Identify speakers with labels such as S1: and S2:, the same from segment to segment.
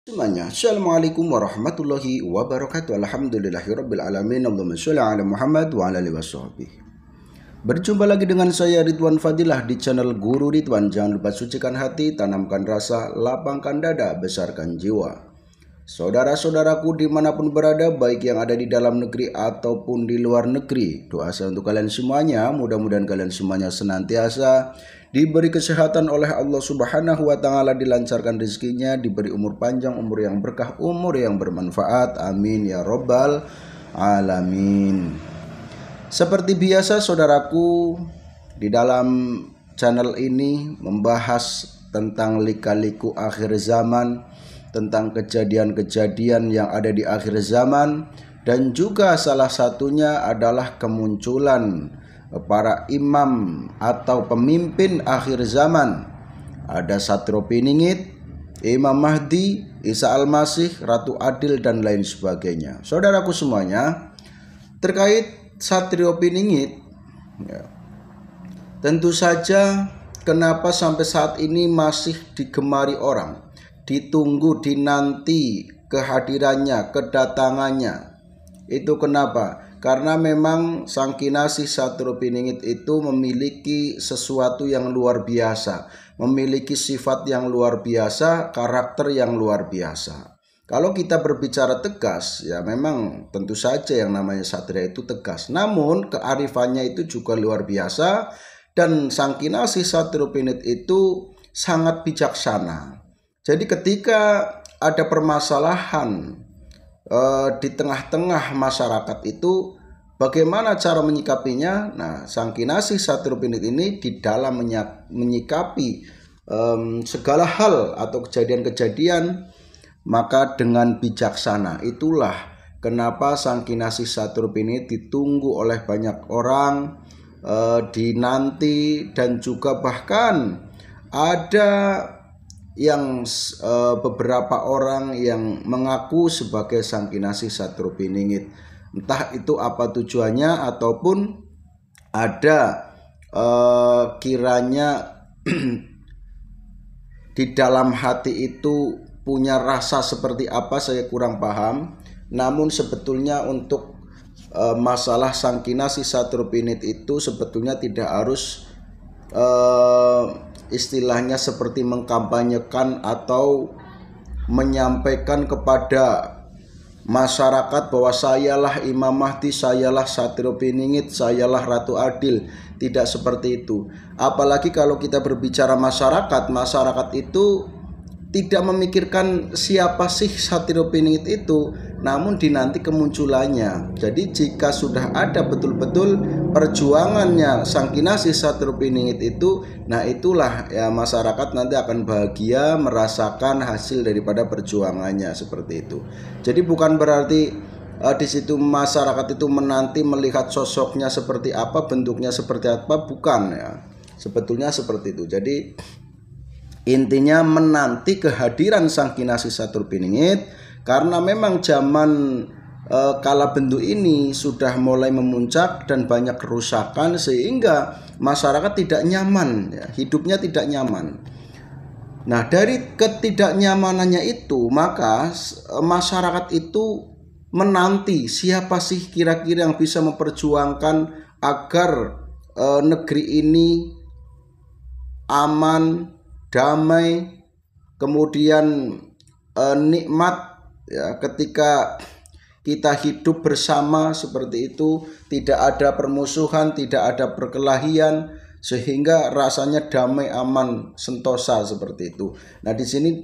S1: Semuanya, Assalamualaikum warahmatullahi wabarakatuh. Alhamdulillahirabbil alamin. Allahumma sholli ala Muhammad wa ala alihi washabbihi. Berjumpa lagi dengan saya Ridwan Fadilah di channel Guru Ridwan. Jangan lupa sucikan hati, tanamkan rasa, lapangkan dada, besarkan jiwa. Saudara-saudaraku dimanapun berada, baik yang ada di dalam negeri ataupun di luar negeri, doa saya untuk kalian semuanya, mudah-mudahan kalian semuanya senantiasa diberi kesehatan oleh Allah Subhanahu wa Ta'ala, dilancarkan rezekinya, diberi umur panjang, umur yang berkah, umur yang bermanfaat. Amin ya Rabbal Alamin. Seperti biasa, saudaraku, di dalam channel ini membahas tentang lika-liku akhir zaman, tentang kejadian-kejadian yang ada di akhir zaman, dan juga salah satunya adalah kemunculan para imam atau pemimpin akhir zaman. Ada Satrio Piningit, Imam Mahdi, Isa Al-Masih, Ratu Adil, dan lain sebagainya. Saudaraku semuanya, terkait Satrio Piningit, ya, tentu saja kenapa sampai saat ini masih digemari orang, ditunggu, dinanti kehadirannya, kedatangannya. Itu kenapa? Karena memang Sang Kinasih Satrio Piningit itu memiliki sesuatu yang luar biasa, memiliki sifat yang luar biasa, karakter yang luar biasa. Kalau kita berbicara tegas, ya memang tentu saja yang namanya satria itu tegas. Namun kearifannya itu juga luar biasa, dan Sang Kinasih Satrio Piningit itu sangat bijaksana. Jadi ketika ada permasalahan di tengah-tengah masyarakat itu, bagaimana cara menyikapinya? Nah, Sang Kinasih Satrio Piningit ini di dalam menyikapi segala hal atau kejadian-kejadian, maka dengan bijaksana. Itulah kenapa Sang Kinasih Satrio Piningit ditunggu oleh banyak orang, dinanti, dan juga bahkan ada yang beberapa orang yang mengaku sebagai Sang Kinasih Satrio Piningit. Entah itu apa tujuannya, ataupun ada kiranya di dalam hati itu punya rasa seperti apa, saya kurang paham. Namun sebetulnya untuk masalah Sang Kinasih Satrio Piningit itu sebetulnya tidak harus istilahnya seperti mengkampanyekan atau menyampaikan kepada masyarakat bahwa sayalah Imam Mahdi, sayalah Satrio Piningit, sayalah Ratu Adil. Tidak seperti itu. Apalagi kalau kita berbicara masyarakat, masyarakat itu tidak memikirkan siapa sih Satrio Piningit itu, namun dinanti kemunculannya. Jadi jika sudah ada betul-betul perjuangannya Sang Kinasih Satrio Piningit itu, nah itulah ya masyarakat nanti akan bahagia merasakan hasil daripada perjuangannya, seperti itu. Jadi bukan berarti di situ masyarakat itu menanti melihat sosoknya seperti apa, bentuknya seperti apa, bukan ya. Sebetulnya seperti itu. Jadi intinya menanti kehadiran Sang Kinasih Satrio Piningit, karena memang zaman kala bentuk ini sudah mulai memuncak dan banyak kerusakan, sehingga masyarakat tidak nyaman, ya, hidupnya tidak nyaman. Nah, dari ketidaknyamanannya itu, maka masyarakat itu menanti siapa sih kira-kira yang bisa memperjuangkan agar negeri ini aman, damai, kemudian nikmat, ya, ketika kita hidup bersama seperti itu, tidak ada permusuhan, tidak ada perkelahian, sehingga rasanya damai, aman, sentosa, seperti itu. Nah, di sini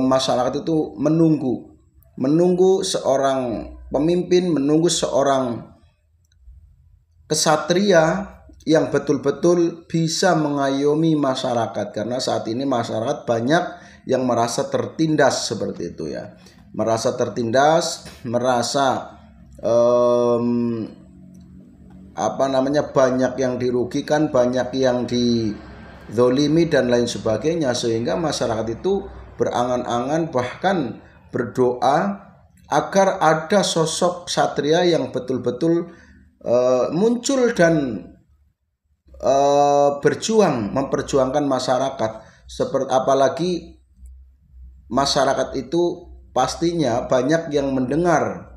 S1: masyarakat itu menunggu seorang pemimpin, menunggu seorang kesatria yang betul-betul bisa mengayomi masyarakat, karena saat ini masyarakat banyak yang merasa tertindas, seperti itu ya, merasa tertindas, merasa banyak yang dirugikan, banyak yang dizolimi dan lain sebagainya, sehingga masyarakat itu berangan-angan, bahkan berdoa agar ada sosok satria yang betul-betul muncul dan berjuang, memperjuangkan masyarakat. Seperti apalagi masyarakat itu pastinya banyak yang mendengar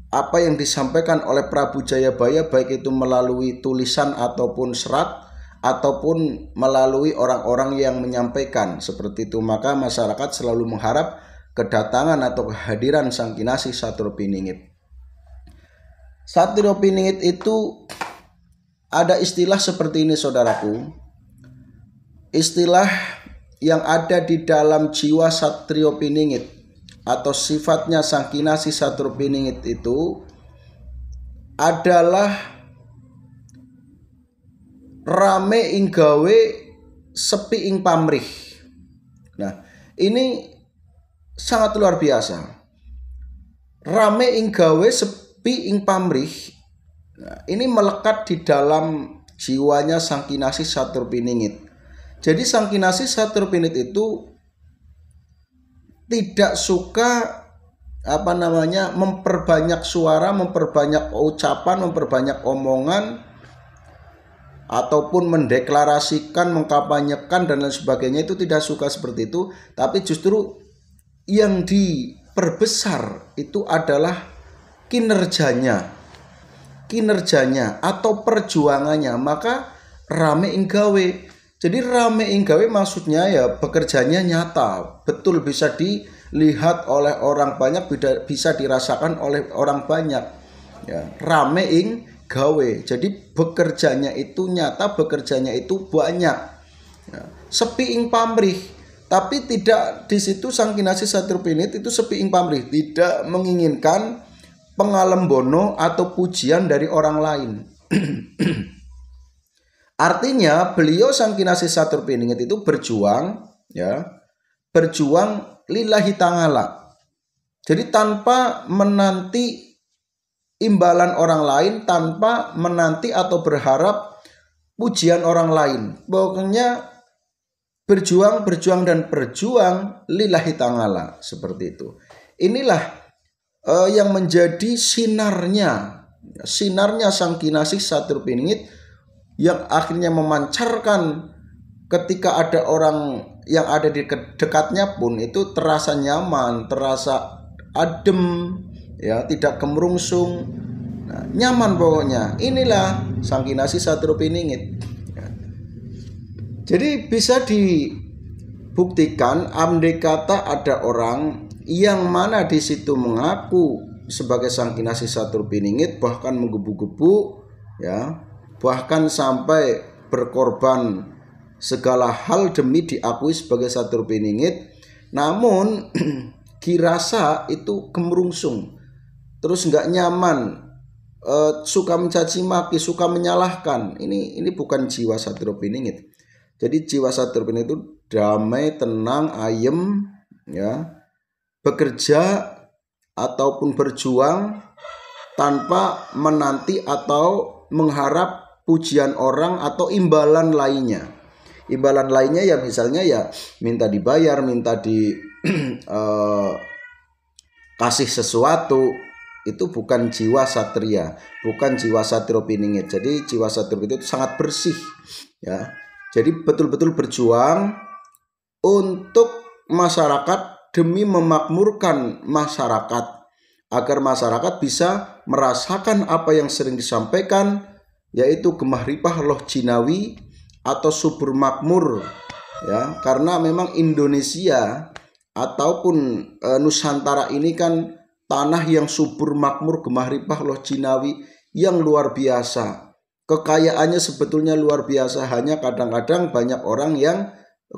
S1: apa yang disampaikan oleh Prabu Jayabaya, baik itu melalui tulisan ataupun serat ataupun melalui orang-orang yang menyampaikan seperti itu. Maka masyarakat selalu mengharap kedatangan atau kehadiran Sang Kinasih Satrapiningit. Satrapiningit itu ada istilah seperti ini, saudaraku. Istilah yang ada di dalam jiwa Satrapiningit atau sifatnya Sang Kinasih Satrapiningit itu adalah rame ing gawe sepi ing pamrih. Nah, ini sangat luar biasa. Rame ing gawe sepi ing pamrih. Nah, ini melekat di dalam jiwanya Sang Kinasih Satrapiningit. Jadi Sang Kinasih Satrapiningit itu tidak suka memperbanyak suara, memperbanyak ucapan, memperbanyak omongan, ataupun mendeklarasikan, mengkampanyekan dan lain sebagainya. Itu tidak suka seperti itu, tapi justru yang diperbesar itu adalah kinerjanya atau perjuangannya. Maka rame ing gawe. Jadi rame ing gawe maksudnya ya bekerjanya nyata, betul bisa dilihat oleh orang banyak, bisa dirasakan oleh orang banyak. Ya, rame ing gawe. Jadi bekerjanya itu nyata, bekerjanya itu banyak. Ya, sepi ing pamrih, tapi tidak di situ Sang Kinasih Satrapiningit itu sepi ing pamrih, tidak menginginkan pengalembono atau pujian dari orang lain. Artinya beliau Sang Kinasih Satrapiningit itu berjuang lillahi ta'ala. Jadi tanpa menanti imbalan orang lain, tanpa menanti atau berharap pujian orang lain. Pokoknya berjuang lillahi ta'ala, seperti itu. Inilah yang menjadi sinarnya Sang Kinasih Satrapiningit, yang akhirnya memancarkan ketika ada orang yang ada di dekatnya pun itu terasa nyaman, terasa adem, ya, tidak kemerungsung. Nah, nyaman pokoknya. Inilah Sang Kinasih Satrapiningit. Ya. Jadi bisa dibuktikan andai kata ada orang yang mana di situ mengaku sebagai Sang Kinasih Satrapiningit, bahkan menggebu-gebu, ya, bahkan sampai berkorban segala hal demi diakui sebagai Satrapiningit, namun dirasa itu kemerungsung, terus nggak nyaman, suka mencaci maki, suka menyalahkan. Ini bukan jiwa Satrapiningit. Jadi jiwa Satrapiningit itu damai, tenang, ayem, ya, bekerja ataupun berjuang tanpa menanti atau mengharap pujian orang atau imbalan lainnya. Imbalan lainnya ya misalnya ya minta dibayar, minta kasih sesuatu. Itu bukan jiwa satria, bukan jiwa Satrapiningit. Jadi jiwa Satrapiningit itu sangat bersih, ya. Jadi betul-betul berjuang untuk masyarakat demi memakmurkan masyarakat, agar masyarakat bisa merasakan apa yang sering disampaikan, yaitu gemah ripah loh jinawi atau subur makmur, ya. Karena memang Indonesia ataupun Nusantara ini kan tanah yang subur makmur, gemah ripah loh jinawi yang luar biasa. Kekayaannya sebetulnya luar biasa, hanya kadang-kadang banyak orang yang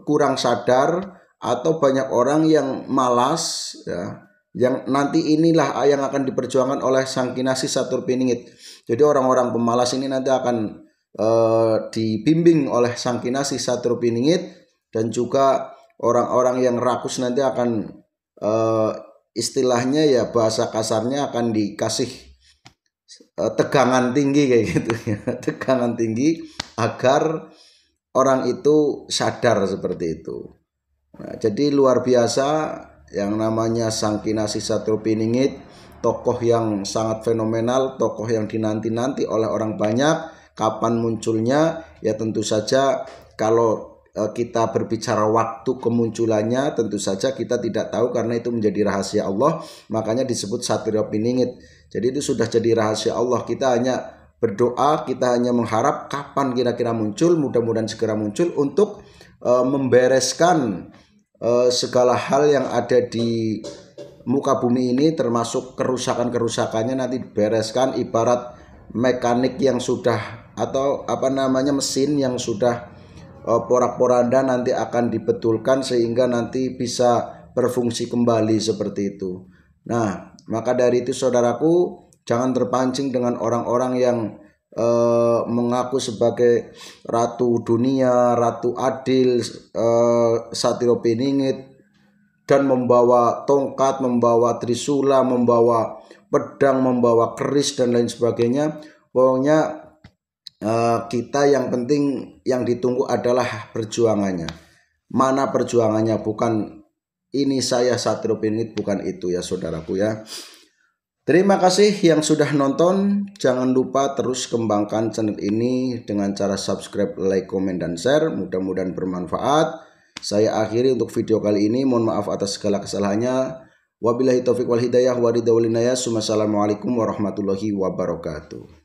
S1: kurang sadar atau banyak orang yang malas, ya. Yang nanti inilah yang akan diperjuangkan oleh Sang Kinasih Satrapiningit. Jadi orang-orang pemalas ini nanti akan dibimbing oleh Sang Kinasih Satrapiningit, dan juga orang-orang yang rakus nanti akan istilahnya ya bahasa kasarnya akan dikasih tegangan tinggi kayak gitu ya. Tegangan tinggi agar orang itu sadar seperti itu. Nah, jadi luar biasa yang namanya Sang Kinasih Satrapiningit, tokoh yang sangat fenomenal, tokoh yang dinanti-nanti oleh orang banyak. Kapan munculnya? Ya tentu saja kalau kita berbicara waktu kemunculannya, tentu saja kita tidak tahu karena itu menjadi rahasia Allah, makanya disebut Satrio Piningit. Jadi itu sudah jadi rahasia Allah. Kita hanya berdoa, kita hanya mengharap kapan kira-kira muncul, mudah-mudahan segera muncul untuk membereskan segala hal yang ada di muka bumi ini, termasuk kerusakan-kerusakannya nanti dibereskan. Ibarat mekanik yang sudah atau mesin yang sudah porak-poranda nanti akan dibetulkan sehingga nanti bisa berfungsi kembali seperti itu. Nah, maka dari itu saudaraku, jangan terpancing dengan orang-orang yang mengaku sebagai ratu dunia, ratu adil, Satrio Piningit, dan membawa tongkat, membawa trisula, membawa pedang, membawa keris dan lain sebagainya. Pokoknya kita yang penting yang ditunggu adalah perjuangannya. Mana perjuangannya? Bukan ini saya Satrio Piningit, bukan itu ya saudaraku ya. Terima kasih yang sudah nonton. Jangan lupa terus kembangkan channel ini dengan cara subscribe, like, komen, dan share. Mudah-mudahan bermanfaat. Saya akhiri untuk video kali ini. Mohon maaf atas segala kesalahannya. Wabillahi taufiq wal hidayah wa ridha wal inayah. Wassalamualaikum warahmatullahi wabarakatuh.